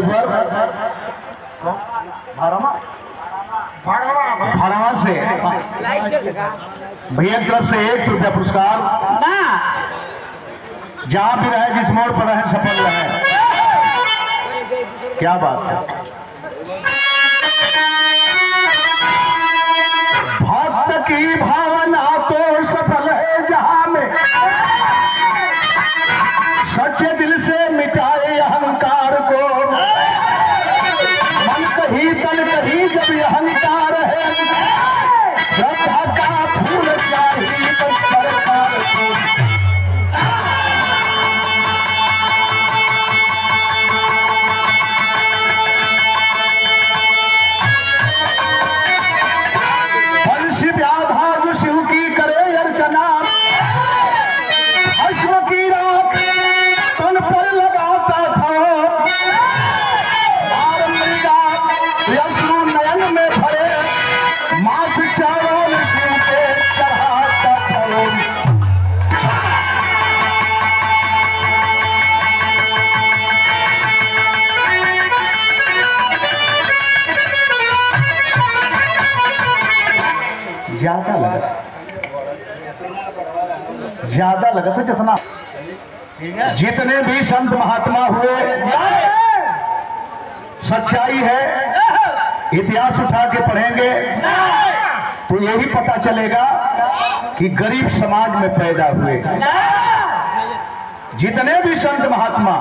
Driver भाड़वा से भैया की तरफ से 100 रुपया पुरस्कार। जहां भी रहे, जिस मोड़ पर रहे, सफल रहे। क्या बात है। भक्त की भावना तो सफल है जहां में, सच्चे दिल से मिटाए अहंकार को। मन कहीं तन कहीं जब अहंकार है, श्रद्धा का फूल चाहिए तो सरकार को। बंशी व्याधा जो शिव की करे अर्चना, अश्व की राख तन पर लगाता था। बार मृगा अश्रु नयन में भरे, मांस चावल शिव के चढ़ाता था। ज्यादा लगा था जितना। जितने भी संत महात्मा हुए, सच्चाई है। इतिहास उठा के पढ़ेंगे तो यही पता चलेगा कि गरीब समाज में पैदा हुए। जितने भी संत महात्मा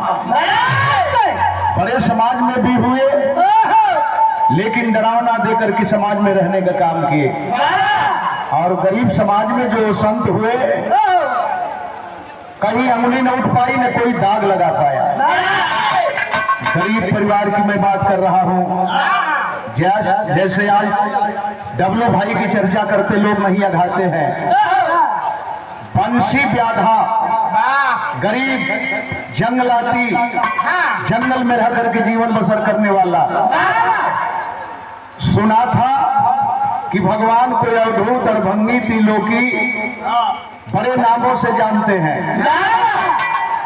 बड़े समाज में भी हुए, लेकिन डरावना देकर के समाज में रहने का काम किए। और गरीब समाज में जो संत हुए, कहीं अंगुली न उठ पाई, न कोई दाग लगा पाया। गरीब परिवार की मैं बात कर रहा हूं। जैसे आज डब्लू भाई की चर्चा करते लोग नहीं अघाते हैं। बंशी व्याधा गरीब जंगलाती, जंगल में रह करके जीवन बसर करने वाला। सुना था कि भगवान को अवधूत और भंगी त्रिलोकी बड़े नामों से जानते हैं।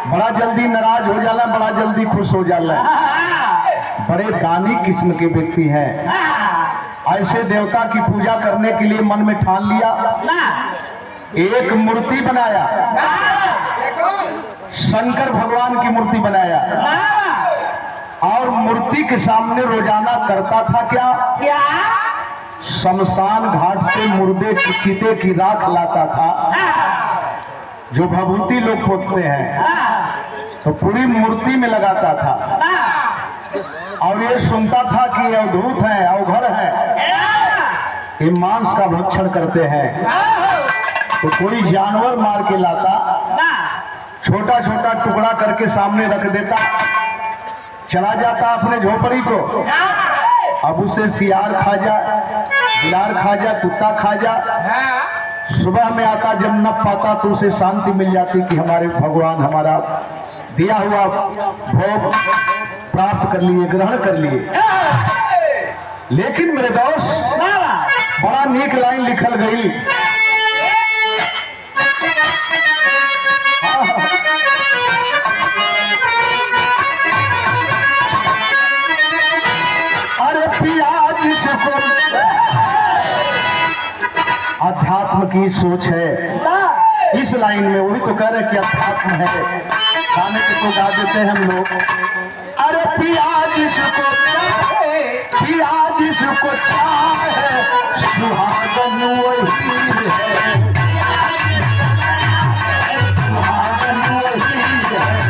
बड़ा जल्दी नाराज हो जाला, बड़ा जल्दी खुश हो जाला। बड़े दानी किस्म के व्यक्ति हैं। ऐसे देवता की पूजा करने के लिए मन में ठान लिया, एक मूर्ति बनाया, शंकर भगवान की मूर्ति बनाया। और मूर्ति के सामने रोजाना करता था क्या? शमशान घाट से मुर्दे की चीते की राख लाता था, जो भभूति लोग पोतते हैं, तो पूरी मूर्ति में लगाता था। और ये सुनता था कि अवधूत हैं, अवघर हैं, ये मांस का भक्षण करते हैं। तो कोई जानवर मार के लाता, छोटा छोटा टुकड़ा करके सामने रख देता, चला जाता अपने झोपड़ी को। अब उसे सियार खा जा, बिलार खा जा, कुत्ता खा जा। सुबह में आता, जब न पाता तो उसे शांति मिल जाती कि हमारे भगवान हमारा दिया हुआ भोग प्राप्त कर लिए, ग्रहण कर लिए। लेकिन मेरे दोस्त, बड़ा नीक लाइन लिखल गई। अरे पिया जिसको अध्यात्म की सोच है, इस लाइन में वही तो कह रहे कि अध्यात्म है। गाने के तो गा देते हैं हम लोग। अरे पिया जिसको चाहे, सुहागन वही है, सुहागन वही है।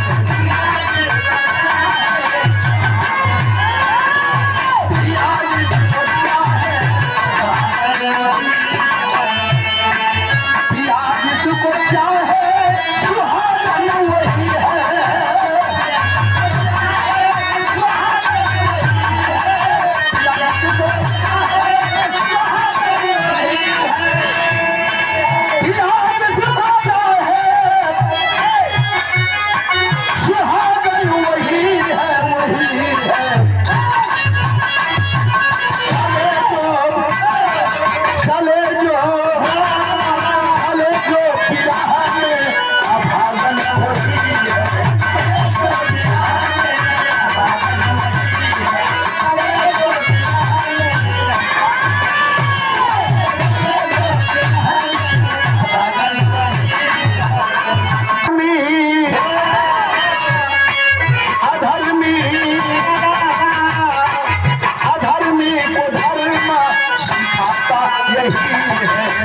यही है।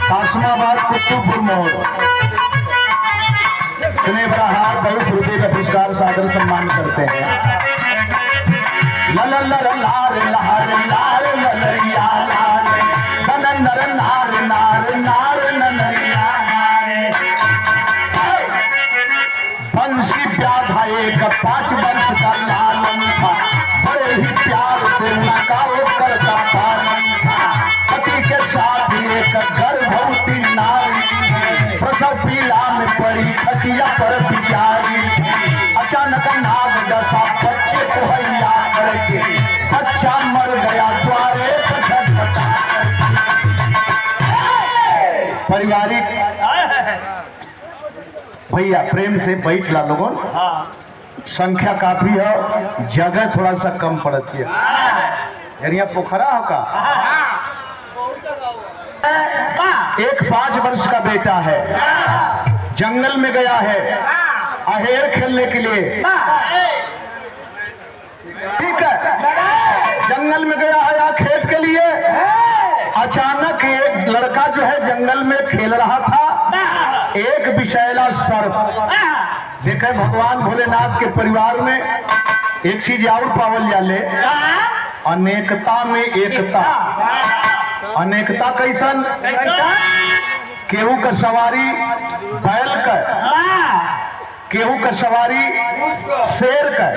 कासमाबाद कुतुबपुर मोड़ स्नेहहार 10 रुपये का पुरस्कार सादर सम्मान करते हैं। लल लर लार लार लार ललरिया लार नर नार नार नार ननरिया बंशी प्याधा एक 5 वर्ष का लालन था, बड़े ही प्यार से उसका वो करता पालन था। पति के साथ एक गर्भवती नारी प्रसव पीड़ा में पड़ी खटिया पर बिचारी। अचानक नाग दशा बच्चे को हैया करके बच्चा मर गया द्वारे पारिवारिक। भैया प्रेम से बैठ ला लोगों, संख्या काफी है, जगह थोड़ा सा कम पड़ती है। यानी पोखरा होगा। एक 5 वर्ष का बेटा है, जंगल में गया है अहेर खेलने के लिए। ठीक है, जंगल में गया है या खेत के लिए। अचानक एक लड़का जो है जंगल में खेल रहा था, एक विषैला सर्प। देखे भगवान भोलेनाथ के परिवार में एक चीज और पावल जाले, अनेकता में एकता। अनेकता कैसन? केहू का सवारी बैल का, केहू का सवारी शेर का,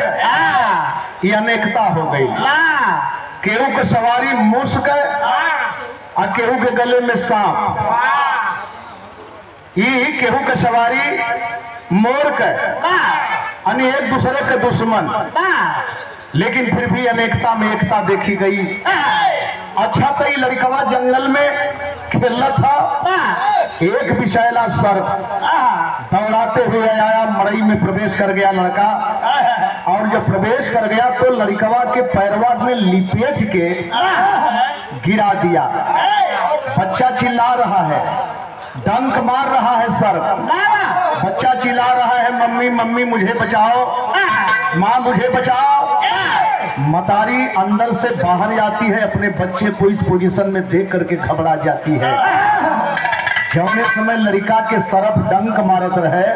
ये अनेकता हो गई। केहू का सवारी मूस का और केहू के गले में सांप। ये केहू का सवारी मोर का, यानी एक दूसरे के दुश्मन, लेकिन फिर भी अनेकता में एकता देखी गई। अच्छा तो ये लड़कवा जंगल में खेलना था, एक विषैला सर्प दौड़ाते हुए आया, मड़ई में प्रवेश कर गया लड़का। और जब प्रवेश कर गया तो लड़कवा के पैरवा में लिपेट के गिरा दिया। बच्चा चिल्ला रहा है, डंक मार रहा है सर्प। बच्चा चिल्ला रहा है, मम्मी मम्मी मुझे बचाओ, माँ मुझे बचाओ। मतारी अंदर से बाहर जाती है, अपने बच्चे को इस पोजीशन में देख करके घबरा जाती है। जौने समय लड़का के सर्प डंक मारत रहे,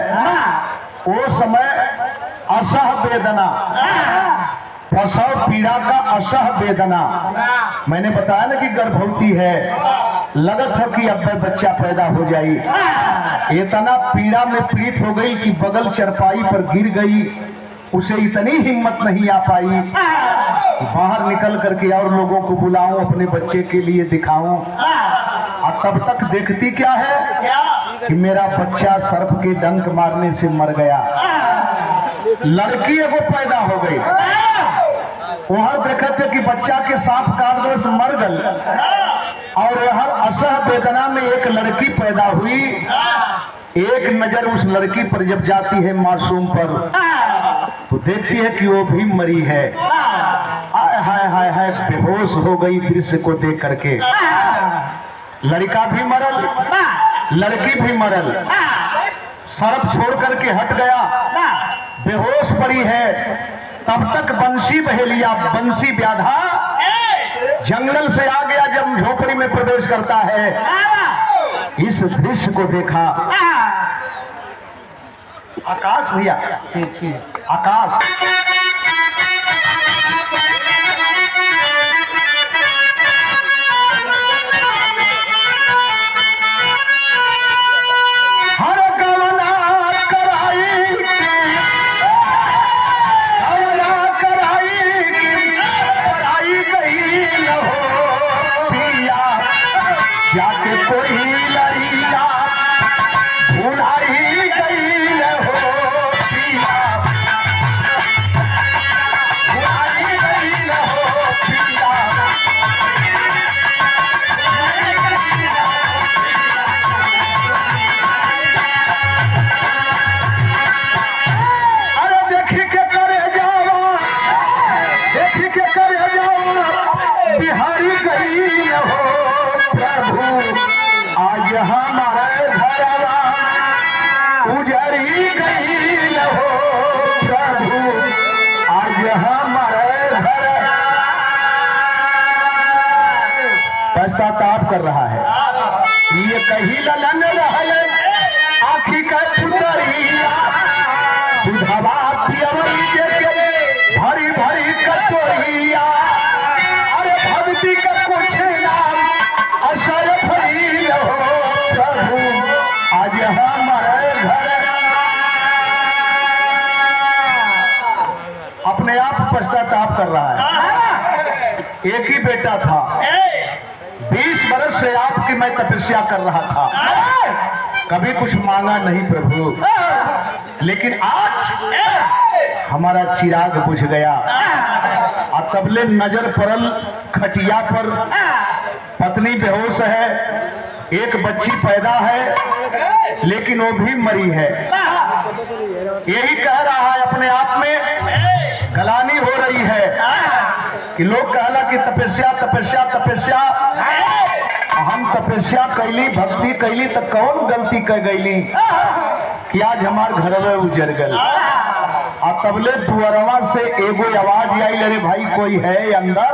वो समय असह वेदना, प्रसव पीड़ा का असह वेदना। मैंने बताया ना कि गर्भवती है, लगत है कि अब बच्चा पैदा हो जाए। इतना पीड़ा में पीड़ित हो गई कि बगल चरपाई पर गिर गई। उसे इतनी हिम्मत नहीं आ पाई, बाहर निकल करके और लोगों को बुलाऊं, अपने बच्चे के लिए दिखाऊं। और तब तक देखती क्या है कि मेरा बच्चा सर्प के डंक मारने से मर गया। लड़की एगो पैदा हो गई, वहां देखे थे कि बच्चा के सांप काट दो से मर गल। और हर असह वेदना में एक लड़की पैदा हुई। एक नजर उस लड़की पर जब जाती है मासूम पर, तो देखती है कि वो भी मरी है। हाय हाय हाय हाय, बेहोश हो गई दृश्य को देख करके। लड़का भी मरल, लड़की भी मरल। सर्प छोड़ करके हट गया, बेहोश पड़ी है। तब तक बंसी बहेलिया, बंसी व्याधा जंगल से आ गया। जब झोपड़ी में प्रवेश करता है, इस दृश्य को देखा। आकाश भैया, आकाश जाके कोई लड़िया भुलाई गई हो पिया, भुलाई गई हो पिया। अरे देखी के करे जावा, देखी के करे जावा बिहारी गई हो प्रभु, आज हमारे घरवा उजरी गई हो प्रभु, आज हमारे घर। पश्चाताप कर रहा है, ये कही ललन रहले आखी का पुतरिया, दुधवा पियवई देके भरी भरी कटोरिया। अरे भक्ति का कुछ नाम असर भइल हो प्रभु, आज हमारे घर। अपने आप पश्चाताप कर रहा है। एक ही बेटा था, 20 वर्ष से आपकी मैं तपस्या कर रहा था, कभी कुछ मांगा नहीं प्रभु, लेकिन आज हमारा चिराग बुझ गया। और तबले नजर पड़ल खटिया पर, पत्नी बेहोश है, एक बच्ची पैदा है लेकिन वो भी मरी है। यही कह रहा है अपने आप में, गलानी हो रही है कि लोग कहला कि तपस्या तपस्या तपस्या। हम तपस्या कैली, भक्ति कैली तो कौन गलती कर गईली कि आज हमार घर में उजर गल। और तबले दुअरवा से एगो आवाज आई, अरे भाई कोई है अंदर।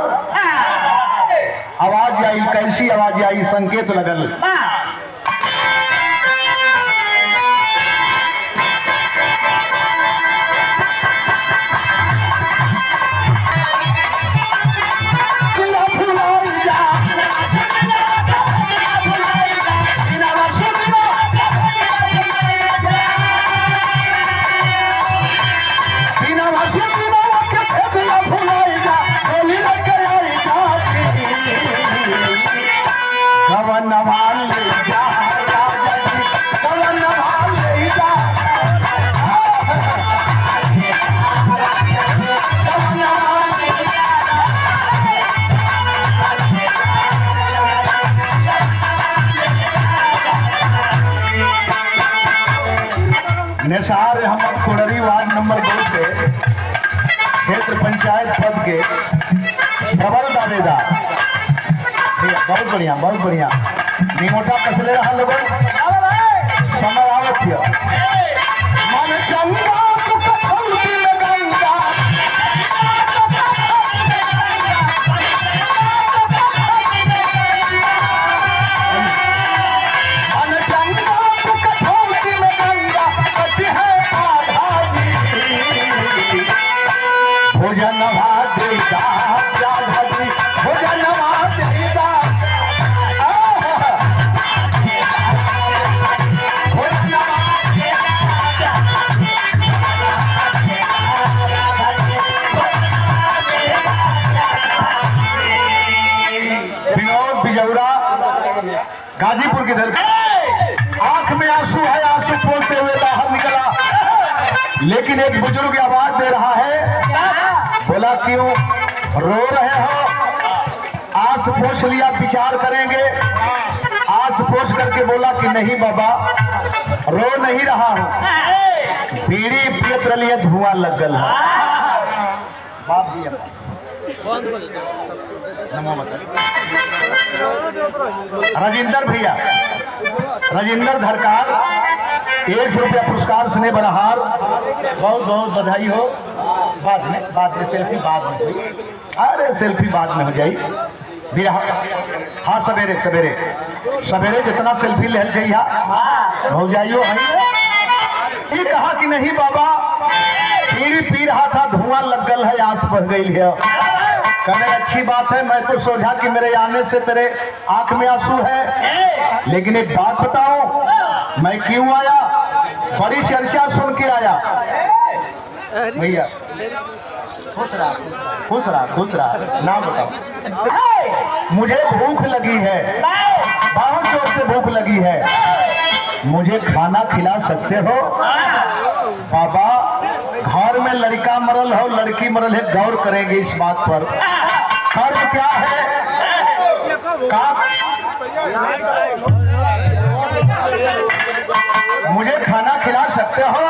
आवाज आई, कैसी आवाज आई, संकेत लगल। निसार अहमद कोडरी वार्ड नंबर 2 से क्षेत्र पंचायत पद के प्रबल दावेदार। बहुत बढ़िया, बहुत बढ़िया। निमोटा कसले रहा लोग समय आवश्य मन चंगा तू कथल दिल गंगा, मन चंगा तू कथल दिल गंगा, कति है आधा जी भोजन भात देगा, भोजन भात देगा। गाजीपुर की धरती, आंख में आंसू है, आंसू पोंछते हुए बाहर निकला, लेकिन एक बुजुर्ग आवाज दे रहा है। बोला क्यों रो रहे हो? आंस पोंछ लिया, विचार करेंगे। आंस पोंछ करके बोला कि नहीं बाबा, रो नहीं रहा हूं, बीड़ी पियत रही, धुआं लग गल है। बाप जी राजेंद्र भैया, राजेंद्र धरकार 100 रुपया पुरस्कार स्नेह बरहार, बहुत बहुत बधाई हो। बाद में सेल्फी बाद में हुई, अरे सेल्फी बाद में हो जाई। हाँ सवेरे सवेरे सवेरे जितना सेल्फी ले चाहिए हो जाइयो। ये कहा कि नहीं बाबा, पीड़ी पी रहा था, धुआं लग गल है, आंस बह गई है। कहने अच्छी बात है, मैं तो सोचा कि मेरे आने से तेरे आंख में आंसू है, लेकिन एक बात बताऊं, मैं क्यों आया, बड़ी चर्चा सुन के आया। भैया खुश रहा, नाम बताओ। मुझे भूख लगी है, बहुत जोर से भूख लगी है, मुझे खाना खिला सकते हो? बाबा, घर में लड़का मरल हो, लड़की मरल है, गौर करेंगे इस बात पर। कर्म क्या है? मुझे खाना खिला सकते हो?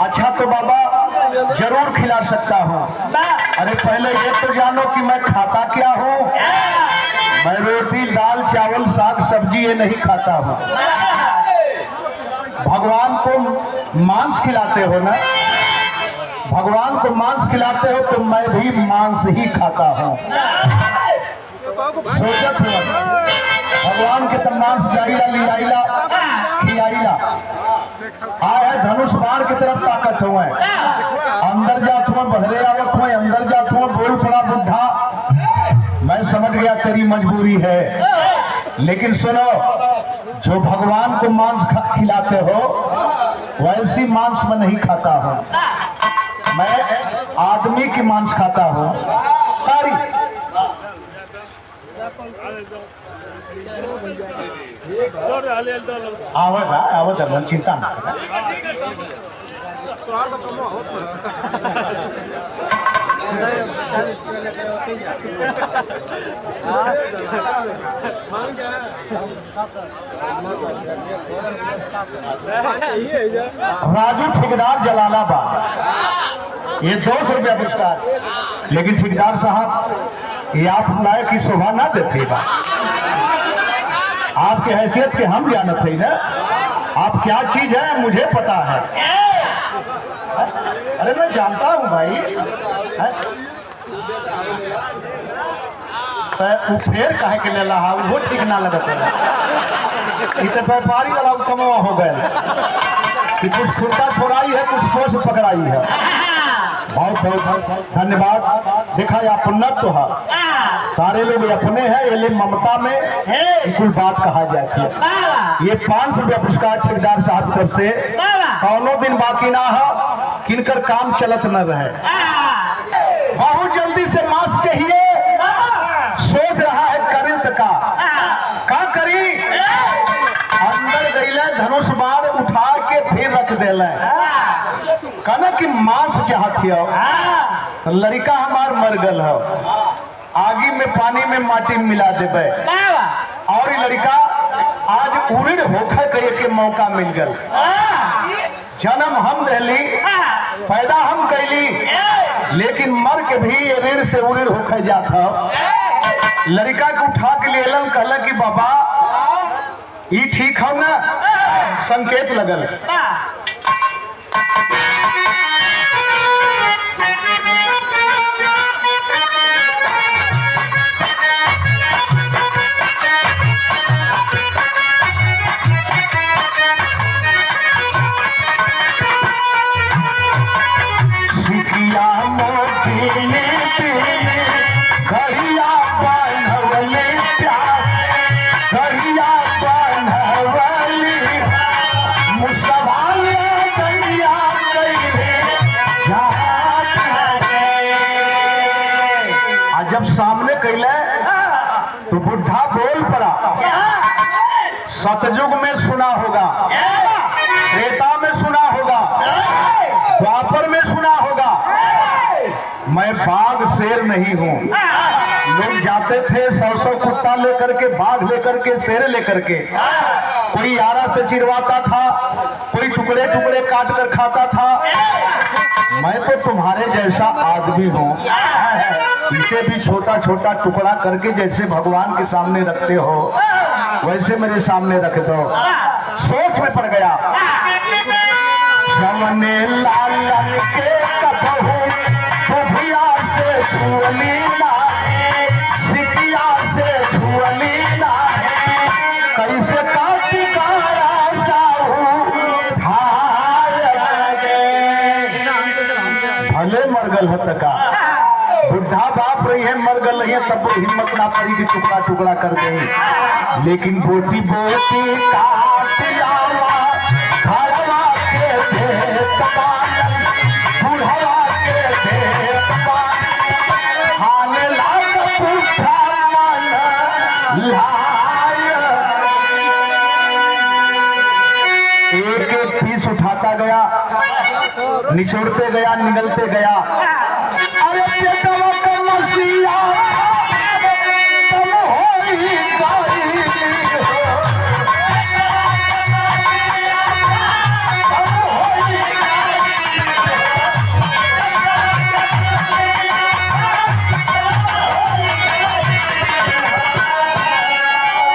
अच्छा तो बाबा जरूर खिला सकता हूँ। अरे पहले ये तो जानो कि मैं खाता क्या हूँ। मैं रोटी दाल चावल साग सब्जी ये नहीं खाता हूँ। भगवान को मांस खिलाते हो ना, भगवान को मांस खिलाते हो तो मैं भी मांस ही खाता हूँ। सोचत हो भगवान के तो मांस जाइला लियाइला खियाइला, आए है धनुष बाण की तरफ ताकत हुए, अंदर जात हुए, बहरे आवत हुए, अंदर जात हुए, बोल पड़ा बुढ़ा, मैं समझ गया तेरी मजबूरी है, लेकिन सुनो, जो भगवान को मांस खिलाते हो वैसी मांस मैं नहीं खाता हूँ। मैं आदमी की मांस खाता हूँ सारी। आवत चिंता ना राजू ठेकेदार जलालाबाद, ये 200 रुपया पुरस्कार। लेकिन ठेकेदार साहब, ये आप लायक की शोभा ना देते बा, आपकी हैसियत के हम जानत है ना, आप क्या चीज है मुझे पता है। अरे मैं जानता हूँ भाई, तो फेर काहे के ले रहा, वो ठीक ना लगत है। इसे व्यापारी वाला कमवा हो गए कि कुछ खुर्दा छोड़ाई है, कुछ पोष पकड़ाई है। बहुत बहुत धन्यवाद। देखा या पुण्यत्व है, सारे लोग अपने हैं, ये ममता में बिल्कुल बात कहा जाती है। ये 500 रुपया पुरस्कार ठेकेदार साहब की तरफ से, कौनो दिन बाकी ना हो, किनकर काम चलत न रहे। बहुत जल्दी से मांस चाहिए, सोच रहा है करित का करी, अंदर गईले धनुष बाण उठा के फिर रख देले, कहना कि मांस चाहती हो, लड़का हमार मर गल हो, आगी में पानी में माटी मिला देवे, और ये लड़का आज उड़ीद होकर कहे के मौका मिल गल। जन्म हम दहली, पैदा हम कैली, लेकिन मर के भी ये ऋण से उड़ीद होकर जाता। लड़का को उठा के लेलन, कहला कि बाबा ये ठीक हो ना, संकेत लगल। जब सामने कैले तो बुढ़ा बोल पड़ा, सतयुग में सुना होगा, त्रेता में सुना होगा, द्वापर में सुना होगा, मैं बाघ शेर नहीं हूँ। लोग जाते थे 100 कुत्ता लेकर के, बाघ लेकर के, शेर लेकर के, कोई आरा से चिरवाता था, कोई टुकड़े टुकड़े काट कर खाता था। मैं तो तुम्हारे जैसा आदमी हूँ, इसे भी छोटा छोटा टुकड़ा करके जैसे भगवान के सामने रखते हो वैसे मेरे सामने रख दो। सोच में पड़ गया, जमने लालन के कबहू बुभिया से छुअली ना, सिकिया से छुअली ना, कैसे काटी गाया साहू तब हिम्मत ना करी कि टुकड़ा टुकड़ा कर दे। लेकिन बोटी बोटी काट लावा घरवा के भेत बानल, बुढ़वा के भेत बानल, हाने लाग पुठा मन लाय। एक एक पीस उठाता गया, निचोड़ते गया, निगलते गया। अरे पेटवा का मसीहा तब होई गई,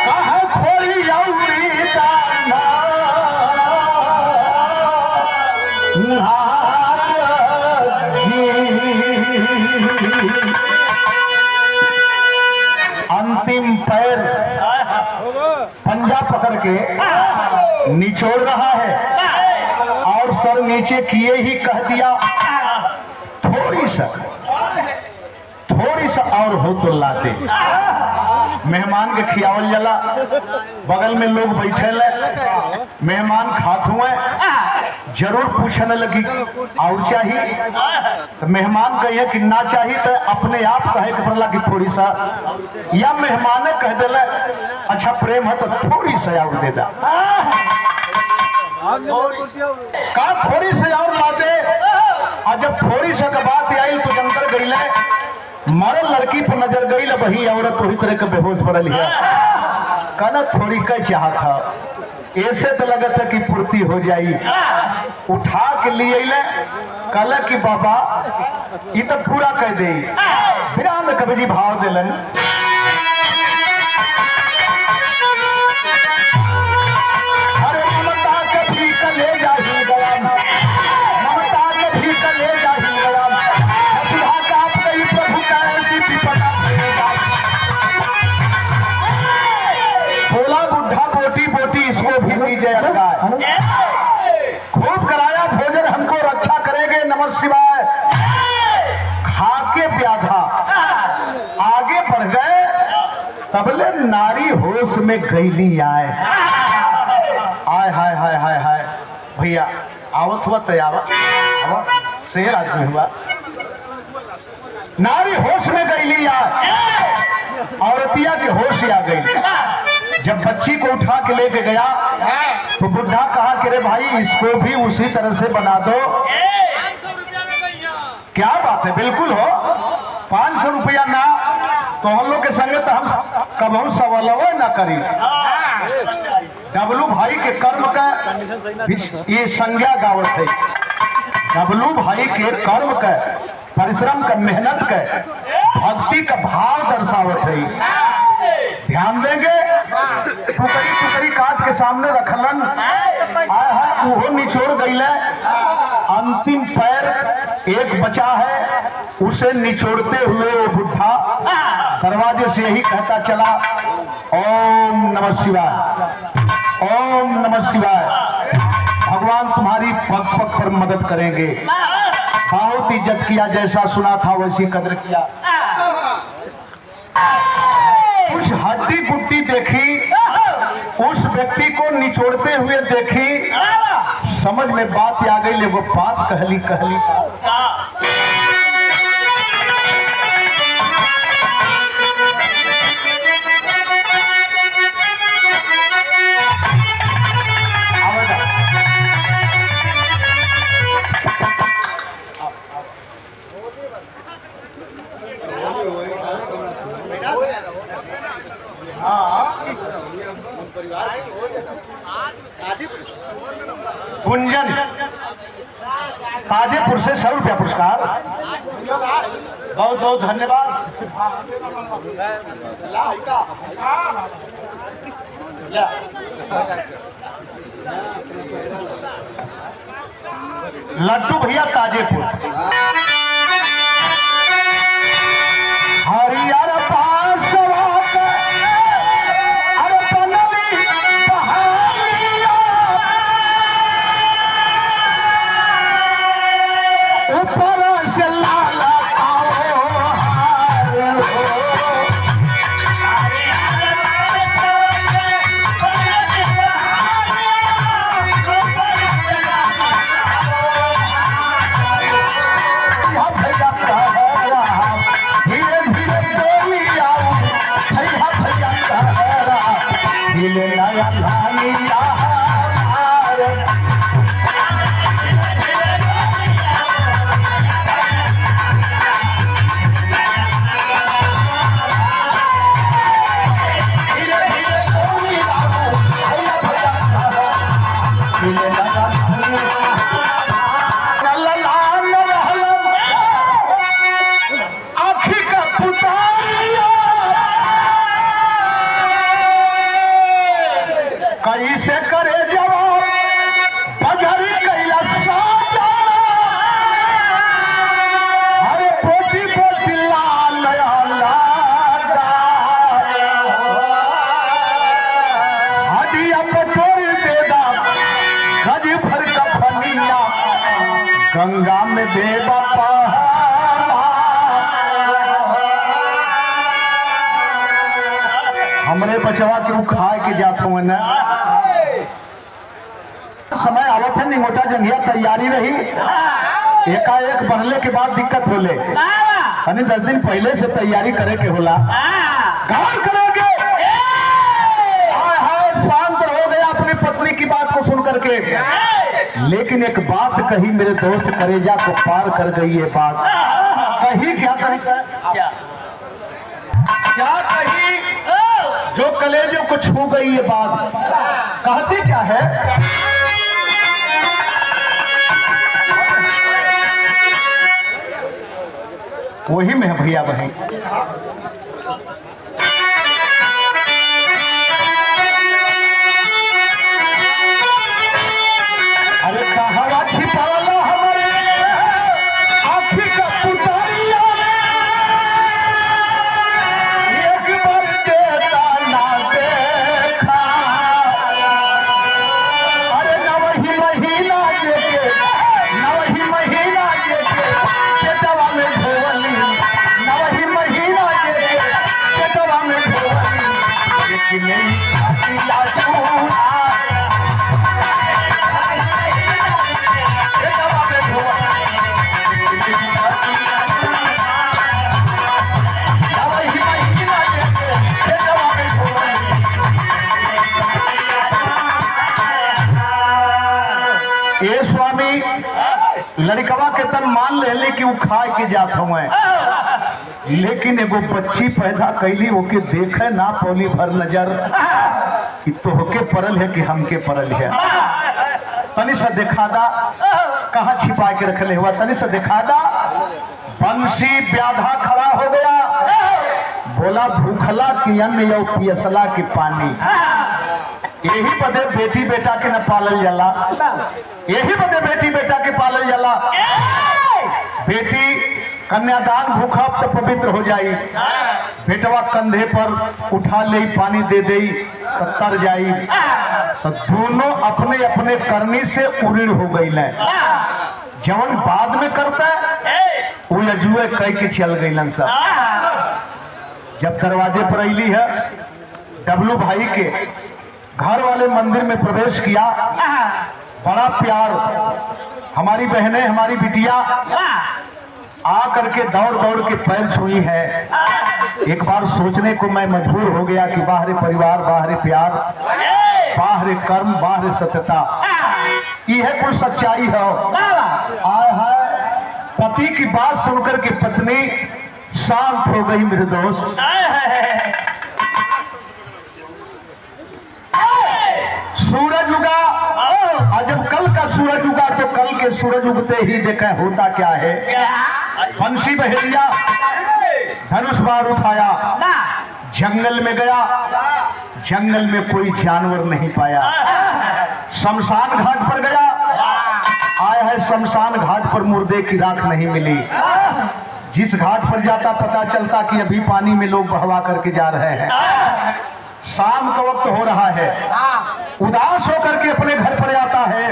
कहा थोड़ी अउरी दाना अंतिम पैर पंजा पकड़ के निचोड़ रहा है और सर नीचे किए ही कह दिया, थोड़ी सा और हो तो लाते। मेहमान के खियावल जला, बगल में लोग बैठे ले, मेहमान खात हुए, जरूर पूछने लगी और चाहिए, तो मेहमान कहिए कि ना चाहिए तो अपने आप कहे के पड़ला कि थोड़ी सा, या मेहमान कह दिले अच्छा प्रेम है तो थोड़ी सा और दे दा, का थोड़ी सी और ला दे। और जब थोड़ी सा का बात आई तो जंतर गई मरल लड़की पर नजर गई, वही औरत वही तरह के बेहोश पड़ल है। कहना थोड़ी का चाह था, ऐसे तो लगा था कि पूर्ति हो जाई। उठा के लिए कल कि बाबा ये तो पूरा कह दे। फिर हमें कभी जी भाव दिलन, अरे ममता कभी कले जाही गया, ममता कभी कले जाही गया, सुधा का आप कही प्रभु का ऐसी विपदा बोला बुढ़ा बोटी बोटी इसको भी दीजिए लगाए। खूब कराया भोजन, हमको रक्षा करेंगे, नमः शिवाय। खा के प्याधा आगे बढ़ गए, तबले नारी होश में गईली आए। हाय हाय हाय हाय हाय भैया आवत हुआ तैयार शेर आदमी हुआ, नारी होश में गईली आए, औरतिया के होश आ गई। जब बच्ची को उठा के लेके गया तो बुढ़ा कहा कि रे भाई इसको भी उसी तरह से बना दो। क्या बात है, बिल्कुल हो। 500 रुपया ना तो हम लोग के संगे तो हम कबहू सवाल ना करी। डबलू भाई के कर्म का ये संज्ञा गावत है, डबलू भाई के कर्म का परिश्रम का मेहनत का भक्ति का भाव दर्शावत है। ध्यान देंगे, टुकड़ी टुकड़ी काट के सामने रखलन, आय है वो निचोड़ गई। अंतिम पैर एक बचा है, उसे निचोड़ते हुए वो बुढ़ा दरवाजे से यही कहता चला, ओम नमः शिवाय, ओम नमः शिवाय। भगवान तुम्हारी पग पग पर मदद करेंगे। बहुत इज्जत किया, जैसा सुना था वैसी कदर किया। कुछ हड्डी गुट्टी देखी, उस व्यक्ति को निचोड़ते हुए देखी, समझ में बात आ गई। वो बात कहली गुंजन ताजेपुर से 100 रुपया पुरस्कार, बहुत बहुत धन्यवाद। लड्डू भैया ताजेपुर, हरियर पासवा ऊपर से लाला आओ हार हो। आखी का पुतारिया कैसे करे जवाब बजर कैला साजा अरे पोती पोती लाल हडिया पटोर दे दा गज भर का फनिया गंगा में देवा हमरे बचवा के खाए के जात हुए न समय आवत है निमोटा जंगिया तैयारी रही एकाएक बनले के बाद दिक्कत होले 10 दिन पहले से तैयारी करे के होला कौन करोगे शांत हो गया अपनी पत्नी की बात को सुन करके लेकिन एक बात कही मेरे दोस्त करेजा को पार कर गई ये बात कही क्या कही क्या कही जो कलेजों को छू गई ये बात कहती क्या है वही में भैया बहन अरे कहावा छिपाला हमारे आँखी का पुतारिया एक बार देता ना देखा अरे नवही महीना जेके पेटवा में ढोवली नवही महीना जेके पेटवा में ढोवली लेकिन नहीं छाती लाजू ये स्वामी लड़कवा के तन मान ले कि वो खाए के जात हुए लेकिन एगो बच्ची पैदा कैली ओके देखे ना पौली भर नजर कि तोहके परल है कि हमके परल है तनी सा देखा दा कहाँ छिपा के रखले हुआ तनी सा देखा दा बंसी व्याधा खड़ा हो गया बोला भूखला की अन्न या पियसला की पानी यही बदे बेटी बेटा के न पालल जाला यही बदे बेटी बेटा के पालल जाला बेटी कन्यादान भूखा तो पवित्र हो जाई बेटवा कंधे पर उठा ले पानी दे दे तो तर जाई तो दोनों अपने अपने करनी से उऋण हो गई है जवन बाद में करता है वो अजुए कह के चल गई सब जब दरवाजे पर अली है डब्लू भाई के घर वाले मंदिर में प्रवेश किया बड़ा प्यार हमारी बहनें हमारी बिटिया आ करके दौड़ दौड़ के पैर छुई है एक बार सोचने को मैं मजबूर हो गया कि बाहरी परिवार बाहरी प्यार बाहरी कर्म बाहरी सत्यता यह कुछ सच्चाई है आय है पति की बात सुनकर के पत्नी शांत हो गई मेरे दोस्त सूरज उगा और जब कल का सूरज उगा तो कल के सूरज उगते ही देखा होता क्या है बंसी बहेलिया धनुष बाण उठाया जंगल में गया जंगल में कोई जानवर नहीं पाया शमशान घाट पर गया आया है शमशान घाट पर मुर्दे की राख नहीं मिली जिस घाट पर जाता पता चलता कि अभी पानी में लोग बहवा करके जा रहे हैं शाम का वक्त हो रहा है उदास होकर के अपने घर पर आता है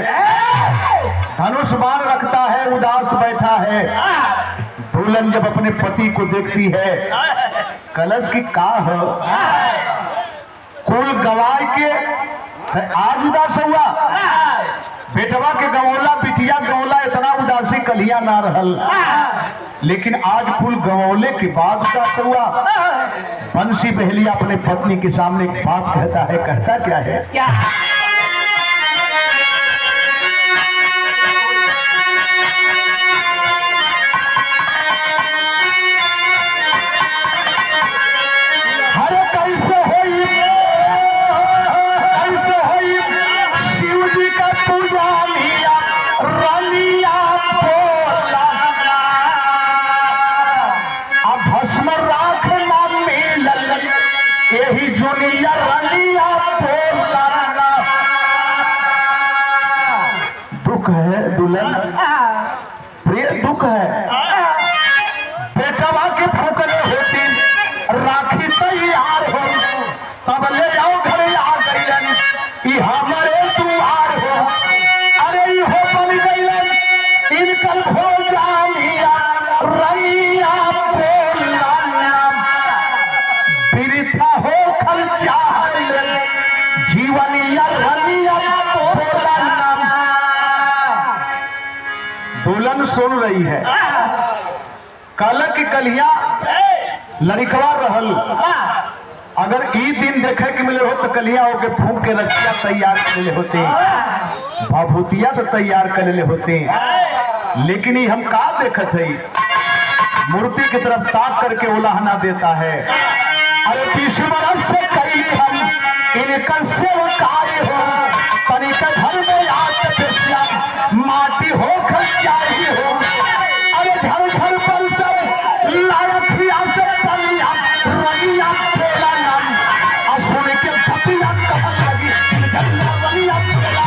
धनुष बाण रखता है उदास बैठा है दुल्हन जब अपने पति को देखती है कलश की का हो कुल गवार के आज उदास हुआ बेटवा के गवौला बिटिया गवौला इतना उदासी कलिया ना रहल लेकिन आज कुल गवौले के बाद उदास हुआ बंसी बहेलिया अपने पत्नी के सामने एक बात कहता है कहता क्या है कैसे होई शिव जी का पूजा दुल्हन प्रिय दुख है बेटवा के फूकले होती राखी तैयार हो तब ले जाओ घरे आ गईलन ई हमारे दुआर हो अरे हो बन गईलन इनकल भोजानिया रनिया बोला बिरथा हो खल चाहल जीवनिया रनिया बोला दुल्हन सुन रही है कल की कलिया लड़कवा रहल अगर ई दिन देखे के मिले हो तो कलिया होके फूंक के रखिया तैयार कर ले होते भभूतिया तो तैयार कर ले होते लेकिन हम का देखत है मूर्ति की तरफ ताक करके उलाहना देता है अरे 20 बरस से कैली हम इनकर सेवकाई हो तनिक घर में आके पेशिया माटी हो खल चाहिए हो अरे घर घर पर सब लायकिया से पलिया रनिया बोला नाम असुर के पतिया कहत लगी जन्ना रनिया बोला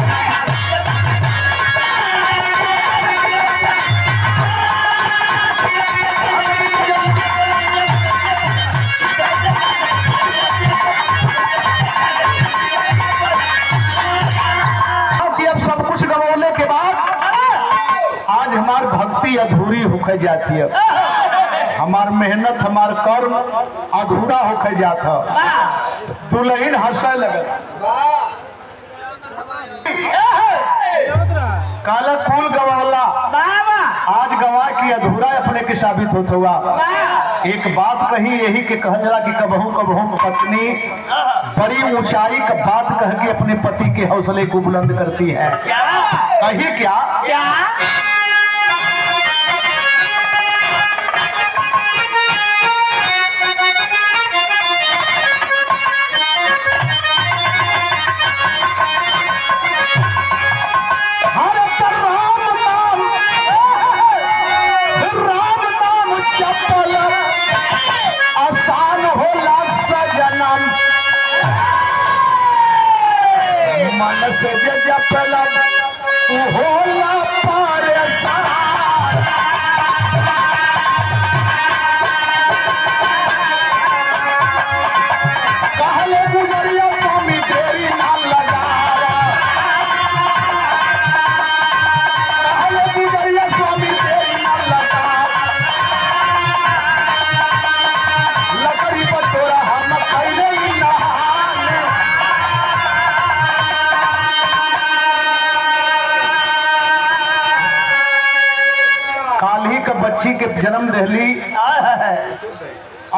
हमार भक्ति अधूरी होके जाती है हमार मेहनत हमार कर्म अधूरा होके जाता दुल्हन हंसे लगे काला कुल गवाला आज गवा की अधूरा अपने के साबित होता हुआ एक बात कही यही के कह जला कि कबहू कबहू पत्नी बड़ी ऊंचाई का बात कह के अपने पति के हौसले को बुलंद करती है कही क्या आसान होला सजनम मन से जपलब होला परेशान कहले गुजरिया स्वामी देरी ना लगावा कहले गुजरिया स्वामी देरी ना लगावा लकड़ी पर तोरा हम कैले नहाने काल्ही के बच्ची के जन्म दहली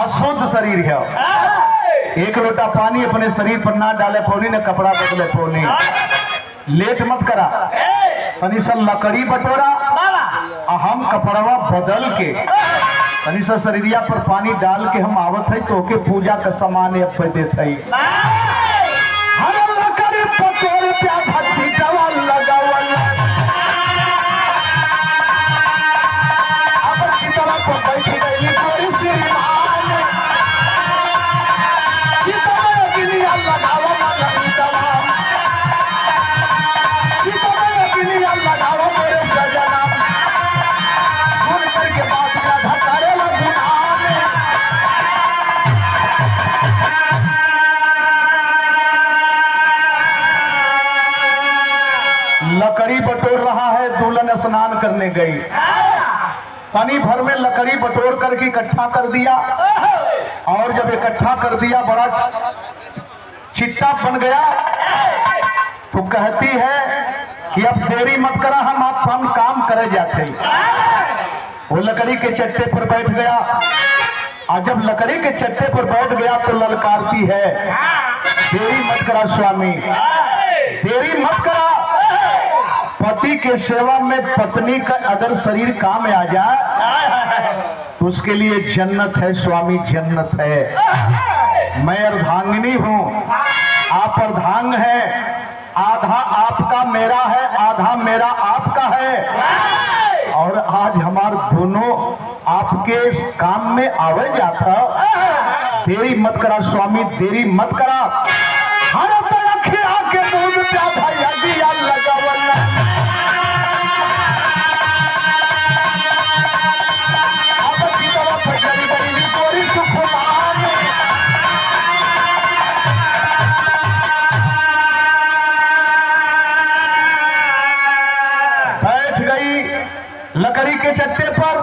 अशुद्ध शरीर है एक लोटा पानी अपने शरीर पर ना डाले पौनी न कपड़ा बदले पौनी लेट मत करा तनी सा लकड़ी बटोरा हम कपड़वा बदल के तनी सा शरीरिया पर पानी डाल के हम आवत है तो के पूजा का सामान देते है हर लकड़ी पटोर प्या भच्ची दवा लगावल अब चितवा पर बैठ गई कोई श्रीमान चितवा गिलिया लगावा मगनी दवा चितवा गिलिया लगावा मेरे सजना सुन करके बात का धकारे लकड़ी बटोर रहा है दुल्हन स्नान करने गई पानी भर में लकड़ी बटोर करके इकट्ठा कर दिया और जब इकट्ठा कर दिया बड़ा चिट्टा बन गया तो कहती है कि अब देरी मत करा हम काम करे जाते वो लकड़ी के चट्टे पर बैठ गया और जब लकड़ी के चट्टे पर बैठ गया तो ललकारती है देरी मत करा स्वामी देरी मत करा पति के सेवा में पत्नी का अगर शरीर काम में आ जाए तो उसके लिए जन्नत है स्वामी जन्नत है मैं अर्धांगिनी हूँ आप अर्धांग है आधा आपका मेरा है आधा मेरा आपका है और आज हमार दोनों आपके काम में आवे जाता देरी मत करा स्वामी देरी मत करा हर तरह खिला के दूध प्या भैया दिया लगावल बैठ गई लकड़ी के चट्टे पर,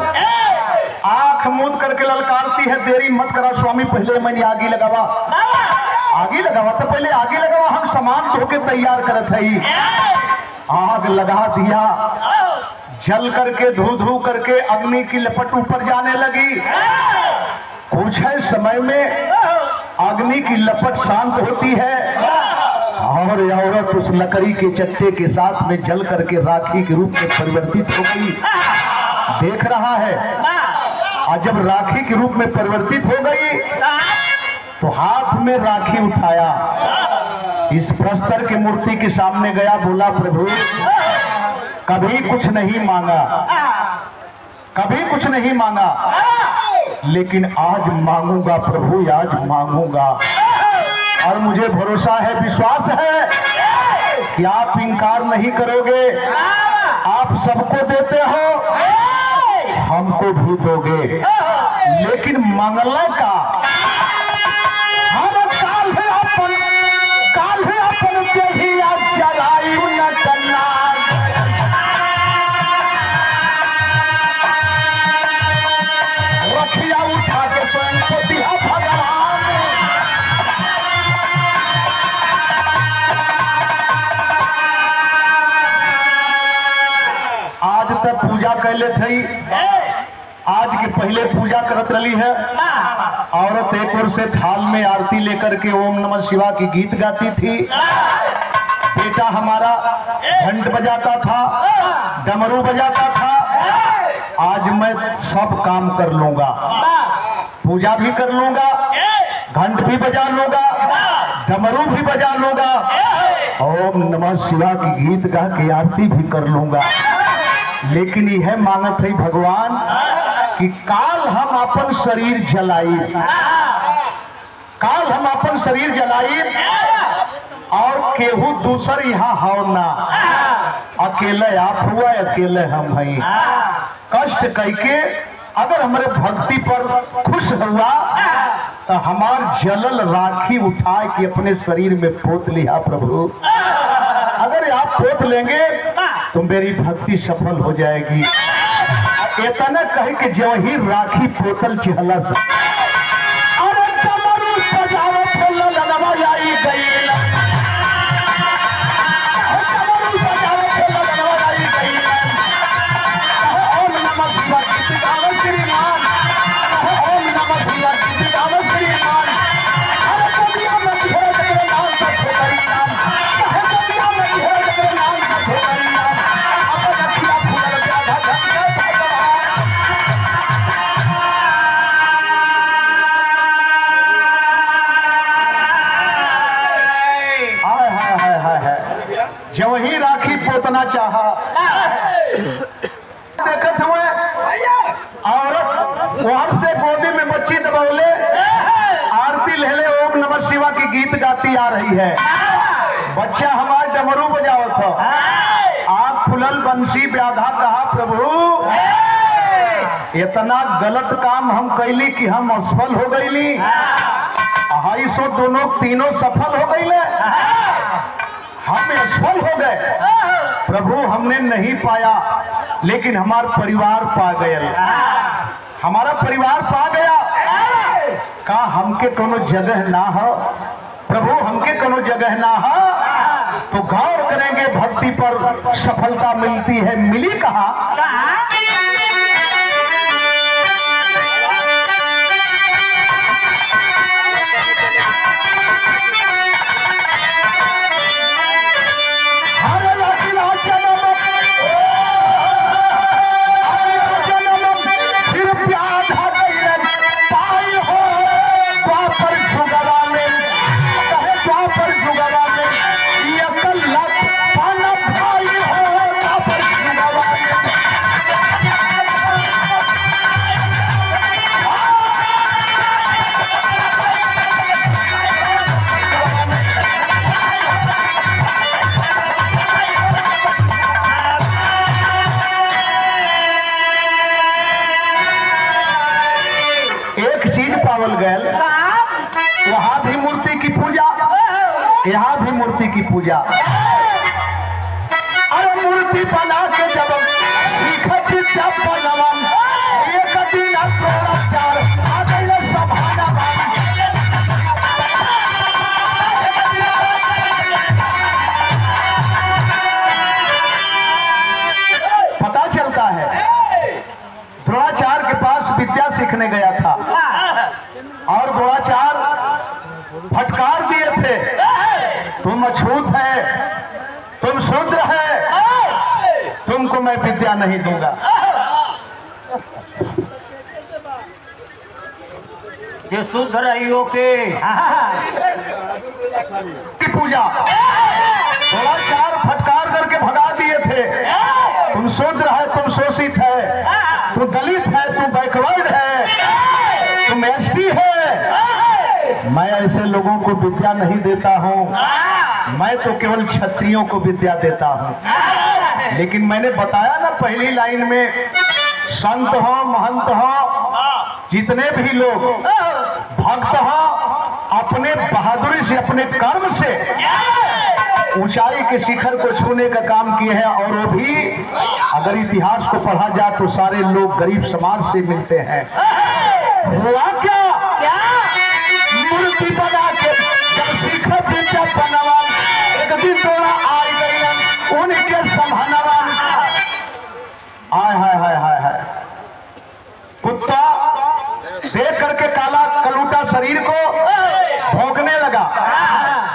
आंख मूंद करके ललकारती है, देरी मत करा स्वामी, पहले मैंने आगी लगावा। आगी लगावा तो पहले आगी लगावा, हम सामान धो के तैयार करत है। आग लगा दिया, जल करके धू धू करके अग्नि की लपट ऊपर जाने लगी। कुछ है समय में अग्नि की लपट शांत होती है और औरत उस लकड़ी के चट्टे के साथ में जल करके राखी के रूप में परिवर्तित हो गई। देख रहा है, और जब राखी के रूप में परिवर्तित हो गई तो हाथ में राखी उठाया, इस प्रस्तर की मूर्ति के सामने गया, बोला प्रभु कभी कुछ नहीं मांगा, कभी कुछ नहीं मांगा, लेकिन आज मांगूंगा प्रभु, आज मांगूंगा। और मुझे भरोसा है, विश्वास है कि आप इनकार नहीं करोगे। आप सबको देते हो, हमको भी दोगे, लेकिन मंगला का काल है अपन देहिया जलायु न करना। रखिया उठा के स्वयं को दिया भगवान। आज तक पूजा कैले थी, आज के पहले पूजा करत रही है। औरत एक ओर से थाल में आरती लेकर के ओम नमः शिवाय की गीत गाती थी। बेटा हमारा घंट बजाता था, डमरू बजाता था। आज मैं सब काम कर लूंगा, पूजा भी कर लूंगा, घंट भी बजा लूंगा, डमरू भी बजा लूंगा, ओम नमः शिवाय की गीत गा के आरती भी कर लूंगा। लेकिन यह मांगत है भगवान कि काल हम अपन शरीर जलाई, काल हम अपन शरीर जलाई और केहू दूसर यहाँ हो ना, अकेले आप हुआ, अकेले हम हैं। कष्ट करके अगर हमारे भक्ति पर खुश हुआ तो हमार जलल राखी उठा के अपने शरीर में पोत लिया प्रभु। अगर आप पोत लेंगे तो मेरी भक्ति सफल हो जाएगी। इतना कहे कि जो ही राखी पोतल चिहलस, अरे डमरू बजावत होला ललवा आई गई, डमरू बजावत होला ललवा आई गई। ओम नमः शिवाय की गावत श्रीमान, ओम नमः शिवाय की गावत श्रीमान। अरे कबिया में घेर तेरे नाम का छोकरी नाम, कबिया में घेर तेरे नाम का छोकरी नाम। अब रखिया फूल गया भगवान। जब ही राखी पोतना चाहा, देखत हुए औरत वहां से गोदी में बच्ची दबौले आरती ले ओम नमः शिवाय की गीत गाती आ रही है। बच्चा हमारा डमरू बजावत हो, आँख खुलल बंसी व्याधा कहा प्रभु इतना गलत काम हम कैली कि हम असफल हो गईली। 250 दोनों तीनों सफल हो गईले, हम असफल हो गए प्रभु। हमने नहीं पाया लेकिन हमारा परिवार पा गया, हमारा परिवार पा गया। का हमके कोनो जगह ना हो प्रभु, हमके कोनो जगह ना हो तो गौर करेंगे भक्ति पर सफलता मिलती है। मिली कहाँ? वहां भी मूर्ति की पूजा, यहाँ भी मूर्ति की पूजा। अरे मूर्ति बना के जब सीखने गया था और द्रोणाचार्य फटकार दिए थे, तुम अछूत है, तुम शूद्र है, तुमको मैं विद्या नहीं दूंगा। ये शुद्ध रहियो के पूजा द्रोणाचार्य फटकार करके भगा दिए थे, तुम शूद्र है, तुम शोषित है, तू दलित है, तू बैकवर्ड है, तुम एसटी है। मैं ऐसे लोगों को विद्या नहीं देता हूँ, मैं तो केवल क्षत्रियों को विद्या देता हूँ। लेकिन मैंने बताया ना पहली लाइन में, संत हो, महंत हो, जितने भी लोग भक्त हो, अपने बहादुरी से, अपने कर्म से ऊंचाई के शिखर को छूने का काम किए हैं। और वो भी अगर इतिहास को पढ़ा जाए तो सारे लोग गरीब समाज से मिलते हैं। हुआ क्या? मूर्ति बना के जब शिखर विद्या बनवा, एक दिन तोड़ा आई गई उनके संभालवा। हाय हाय हाय हाय हाय, कुत्ता देख करके काला कलूटा शरीर को भौंकने लगा।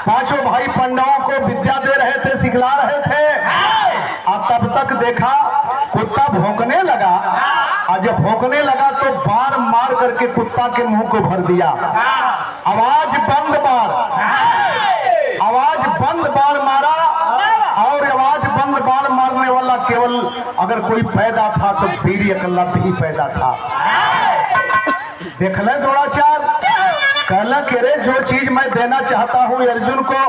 पांचों भाई पांडवों को विद्या दे रहे थे, सिखला रहे थे, और तब तक देखा कुत्ता भौंकने लगा, और जब भौंकने लगा तो बाण मार करके कुत्ता के मुंह को भर दिया। आवाज बंद बाण, आवाज बंद बाण मारा, और आवाज बंद बाण मारने वाला केवल अगर कोई पैदा था तो वीर एकलव्य ही पैदा था। देख ले द्रोणाचार्य, कहला कि रे जो चीज मैं देना चाहता हूँ अर्जुन को,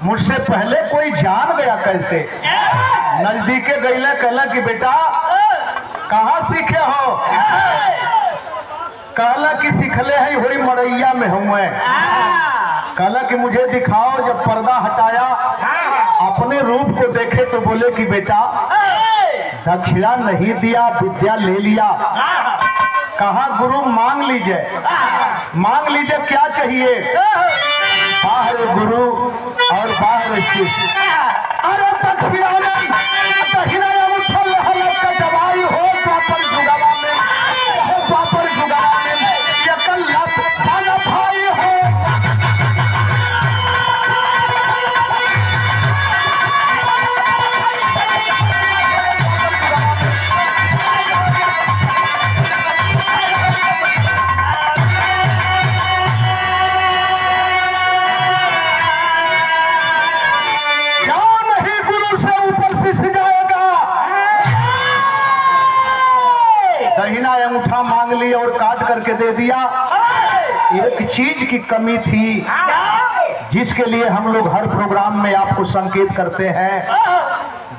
मुझसे पहले कोई जान गया कैसे? नजदीके गईले, कहला कि बेटा कहाँ सीखे हो? कहला कि सीखले है वही मड़ैया में हूँ मैं। कहला कि मुझे दिखाओ। जब पर्दा हटाया, अपने रूप को देखे तो बोले कि बेटा दक्षिणा नहीं दिया, विद्या ले लिया। कहा गुरु मांग लीजिए, मांग लीजिए, क्या चाहिए? बाहर गुरु और बाहर शिष्य। अरे दक्षिणा दवाई हो द्वापर जुगावा में, द्वापर जुगावा में भाई हो। दहिना अंगूठा मांग ली और काट करके दे दिया। एक चीज की कमी थी जिसके लिए हम लोग हर प्रोग्राम में आपको संकेत करते हैं,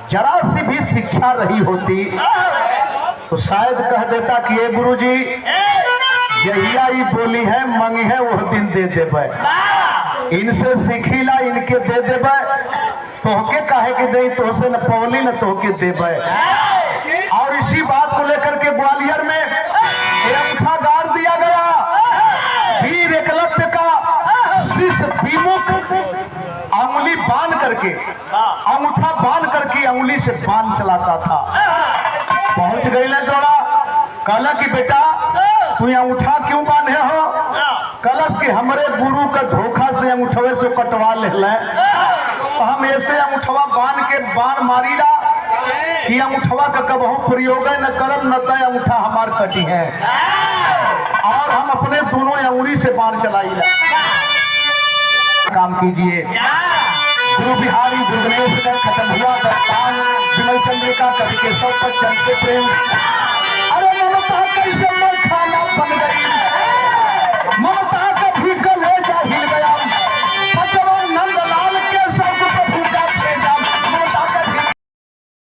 जरा सी भी शिक्षा रही होती तो शायद कह देता कि ये गुरुजी यहिया ही बोली है, मंगी है वो दिन दे देबे, इनसे सीखीला, इनके दे देबे, तोहके काहे के दे, तोहसे न पौली न तोहके देबे। और इसी बात को लेकर के ग्वालियर में अंगूठा गाड़ दिया गया। वीर एकलव्य का शिष्य विमुख अंगुली बांध करके, अंगूठा बांध करके अंगुली से बांध चलाता था। पहुंच गई ले द्रोणा, कहला कि बेटा तू अंगूठा क्यों बांधे हो? कलश के हमरे गुरु का धोखा से अंगूठवे से कटवा ले, तो हम ऐसे अंगूठवा बांध के बाण मारीला कि अंगूठवा का कबहू प्रयोग न करब, न तय अंगूठा हमार कटी है, और हम अपने दोनों अंगुली से बाण चलाइला। काम कीजिए। गुरु बिहारी दुर्गेश का खत्म हुआ दस्तान, विनय चंद्रिका कवि के सब बच्चन से प्रेम।